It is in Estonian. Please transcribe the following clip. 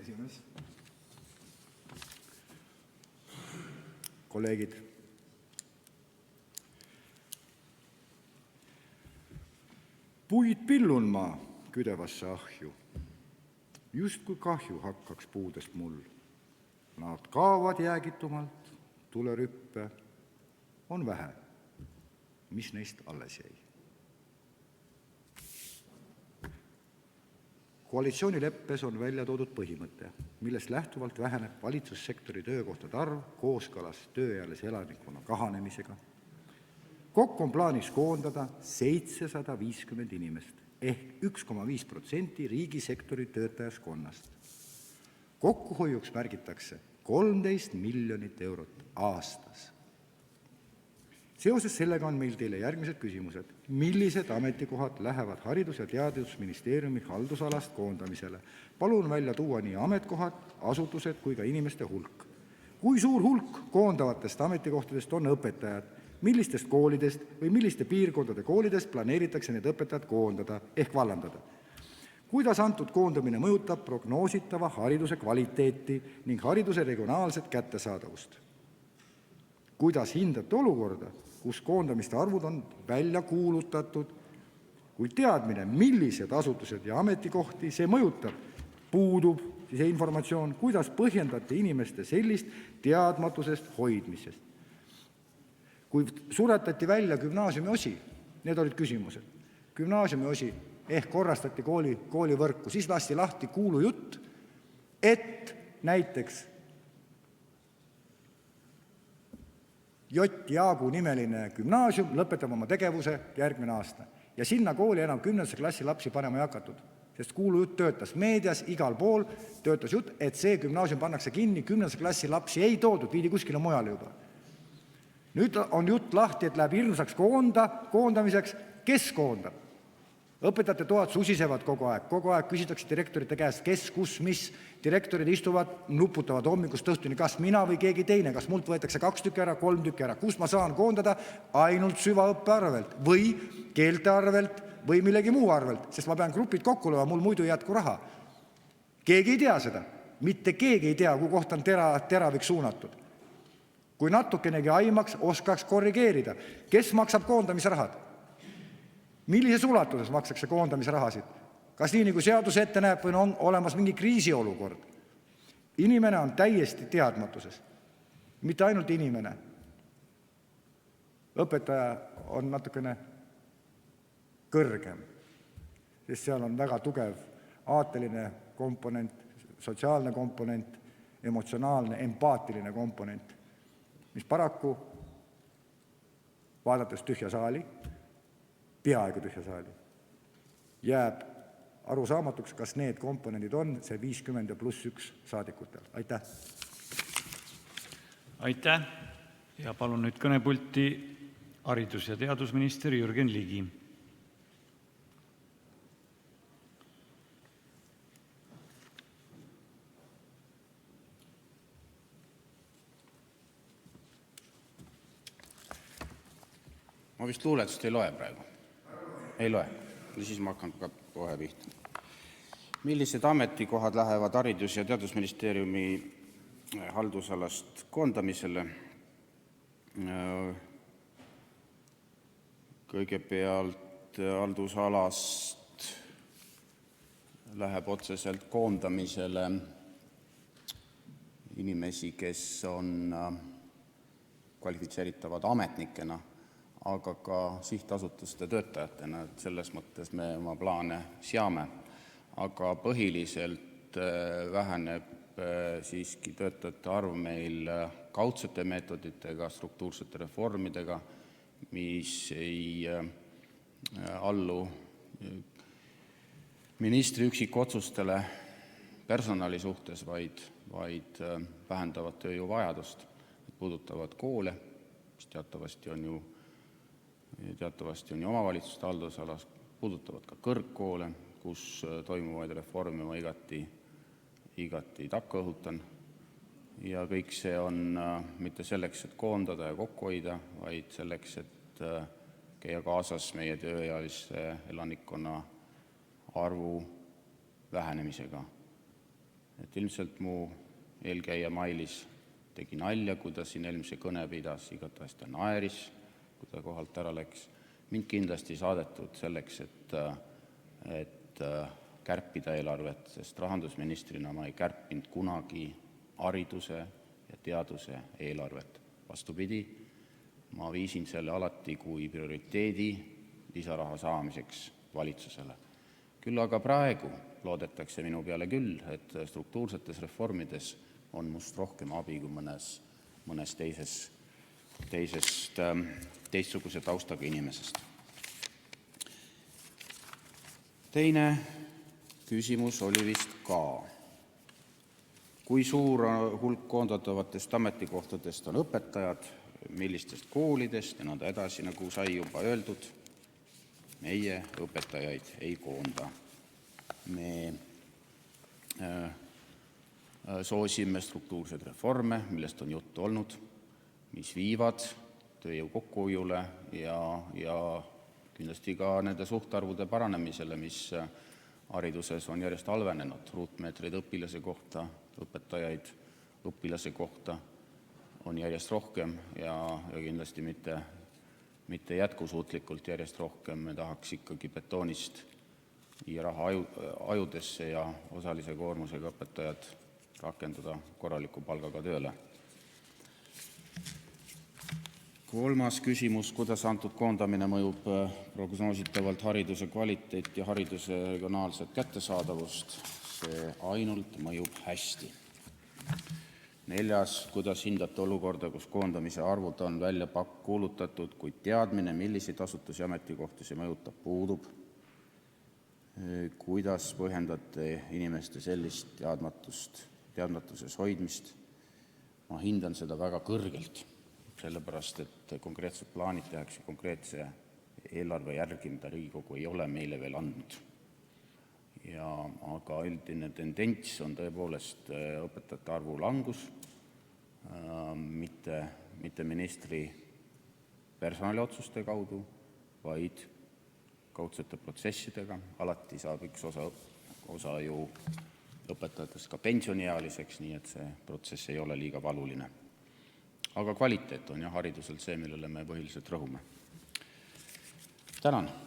esimees. Kolleegid. Puid pillun ma küdevasse ahju, just kui kahju hakkaks puudest mul. Nad kaovad jäägitumalt, tulerüppe on vähe, mis neist alles jäi. Koalitsioonileppes on välja toodud põhimõte, millest lähtuvalt väheneb valitsussektori töökohtade arv kooskõlas tööealise elanikkonna kahanemisega. Kokku on plaanis koondada 750 inimest ehk 1,5% riigisektori töötajaskonnast. Kokkuhoiuks märgitakse 13 miljonit eurot aastas. Seoses sellega on meil teile järgmised küsimused. Millised ametikohad lähevad Haridus- ja Teadusministeeriumi haldusalast koondamisele? Palun välja tuua nii ametkohad, asutused kui ka inimeste hulk. Kui suur hulk koondavatest ametikohtadest on õpetajad? Millistest koolidest või milliste piirkondade koolidest planeeritakse need õpetajad koondada ehk vallandada? Kuidas antud koondamine mõjutab prognoositava hariduse kvaliteeti ning hariduse regionaalset kättesaadavust? Kuidas hindate olukorda, kus koondamiste arvud on välja kuulutatud, kui teadmine, millised asutused ja ametikohti see mõjutab, puudub see informatsioon, kuidas põhjendate inimeste sellist teadmatusest hoidmisest? Kui suretati välja gümnaasiumi osi, need olid küsimused. Gümnaasiumi osi ehk korrastati koolivõrku, siis lasti lahti kuulujutt, et näiteks Jott Jaagu nimeline gümnaasium lõpetab oma tegevuse järgmine aasta. Ja sinna kooli enam 10. klassi lapsi panema ei hakatud, sest kuulujutt töötas meedias, igal pool töötas jutt, et see gümnaasium pannakse kinni, 10. klassi lapsi ei toodud, viidi kuskile mujale juba. Nüüd on jutt lahti, et läheb hirmsaks koondamiseks. Kes koondab? Õpetajate toad susisevad kogu aeg küsitakse direktorite käest, kes, kus, mis. Direktorid istuvad, nuputavad hommikust õhtuni, kas mina või keegi teine, kas mult võetakse 2 tükki ära, 3 tükki ära, kus ma saan koondada ainult süvaõppe arvelt või keelte arvelt või millegi muu arvelt, sest ma pean grupid kokku lööma, mul muidu ei jätku raha. Keegi ei tea seda, mitte keegi ei tea, kui kohta on teravik suunatud. Kui natukenegi aimaks, oskaks korrigeerida. Kes maksab koondamisrahad? Millises ulatuses makstakse koondamisrahasid? Kas nii, nagu seadus ette näeb, või on olemas mingi kriisiolukord? Inimene on täiesti teadmatuses. Mitte ainult inimene. Õpetaja on natukene kõrgem, sest seal on väga tugev aateline komponent, sotsiaalne komponent, emotsionaalne, empaatiline komponent, mis paraku, vaadates tühja saali, peaaegu tühja saali, jääb arusaamatuks, kas need komponendid on see 50 ja +1 saadikutel. Aitäh! Aitäh! Ja palun nüüd kõnepulti haridus- ja teadusminister Jürgen Ligi. Ma vist luuletust ei loe praegu. Ei loe. Ja siis ma hakkan ka kohe pihta. Millised ametikohad lähevad Haridus- ja Teadusministeeriumi haldusalast koondamisele? Kõigepealt haldusalast läheb otseselt koondamisele inimesi, kes on kvalifitseeritavad ametnikena, aga ka sihtasutuste töötajatena, et selles mõttes me oma plaane seame. Aga põhiliselt väheneb siiski töötajate arv meil kaudsete meetoditega, struktuursete reformidega, mis ei allu ministri üksikotsustele personali suhtes, vaid vähendavad tööjõuvajadust. Puudutavad koole, mis teatavasti on ju omavalitsuste haldusalas, puudutavad ka kõrgkoole, kus toimuvaid reforme ma igati takka õhutan. Ja kõik see on mitte selleks, et koondada ja kokku hoida, vaid selleks, et käia kaasas meie tööealise elanikkonna arvu vähenemisega. Et ilmselt mu eelkäija Mailis tegi nalja, kui ta siin eelmise kõne pidas, igatahes ta naeris, kui ta kohalt ära läks. Mind kindlasti saadetud selleks, et kärpida eelarvet, sest rahandusministrina ma ei kärpinud kunagi hariduse ja teaduse eelarvet. Vastupidi, ma viisin selle alati kui prioriteedi lisaraha saamiseks valitsusele. Küll aga praegu loodetakse minu peale küll, et struktuursetes reformides on must rohkem abi kui mõnes teistsuguse taustaga inimesest. Teine küsimus oli vist ka. Kui suur hulk koondatavatest ametikohtadest on õpetajad, millistest koolidest ja nõnda edasi, nagu sai juba öeldud, meie õpetajaid ei koonda. Me soosime struktuurseid reforme, millest on juttu olnud, mis viivad tööjõu kokkuhoiule ja kindlasti ka nende suhtarvude paranemisele, mis hariduses on järjest halvenenud. Ruutmeetreid õpilase kohta, õpetajaid õpilase kohta on järjest rohkem ja kindlasti mitte jätkusuutlikult järjest rohkem. Me tahaks ikkagi betoonist ja raha ajudesse ja osalise koormusega õpetajad rakendada korraliku palgaga tööle. Kolmas küsimus, kuidas antud koondamine mõjub prognoositavalt hariduse kvaliteet ja hariduse regionaalset kättesaadavust? See ainult mõjub hästi. Neljas, kuidas hindate olukorda, kus koondamise arvud on välja kuulutatud, kuid teadmine, milliseid asutusi ja ametikohti see mõjutab, puudub? Kuidas põhjendate inimeste sellist teadmatuses hoidmist? Ma hindan seda väga kõrgelt, sellepärast et konkreetsed plaanid tehakse konkreetse eelarve järgi, mida Riigikogu ei ole meile veel andnud. Aga üldine tendents on tõepoolest õpetajate arvu langus, mitte ministri personaliotsuste kaudu, vaid kaudsete protsessidega. Alati saab üks osa ju õpetajatest ka pensioniealiseks, nii et see protsess ei ole liiga valuline. Aga kvaliteet on hariduselt see, millele me põhiliselt rõhume. Tänan!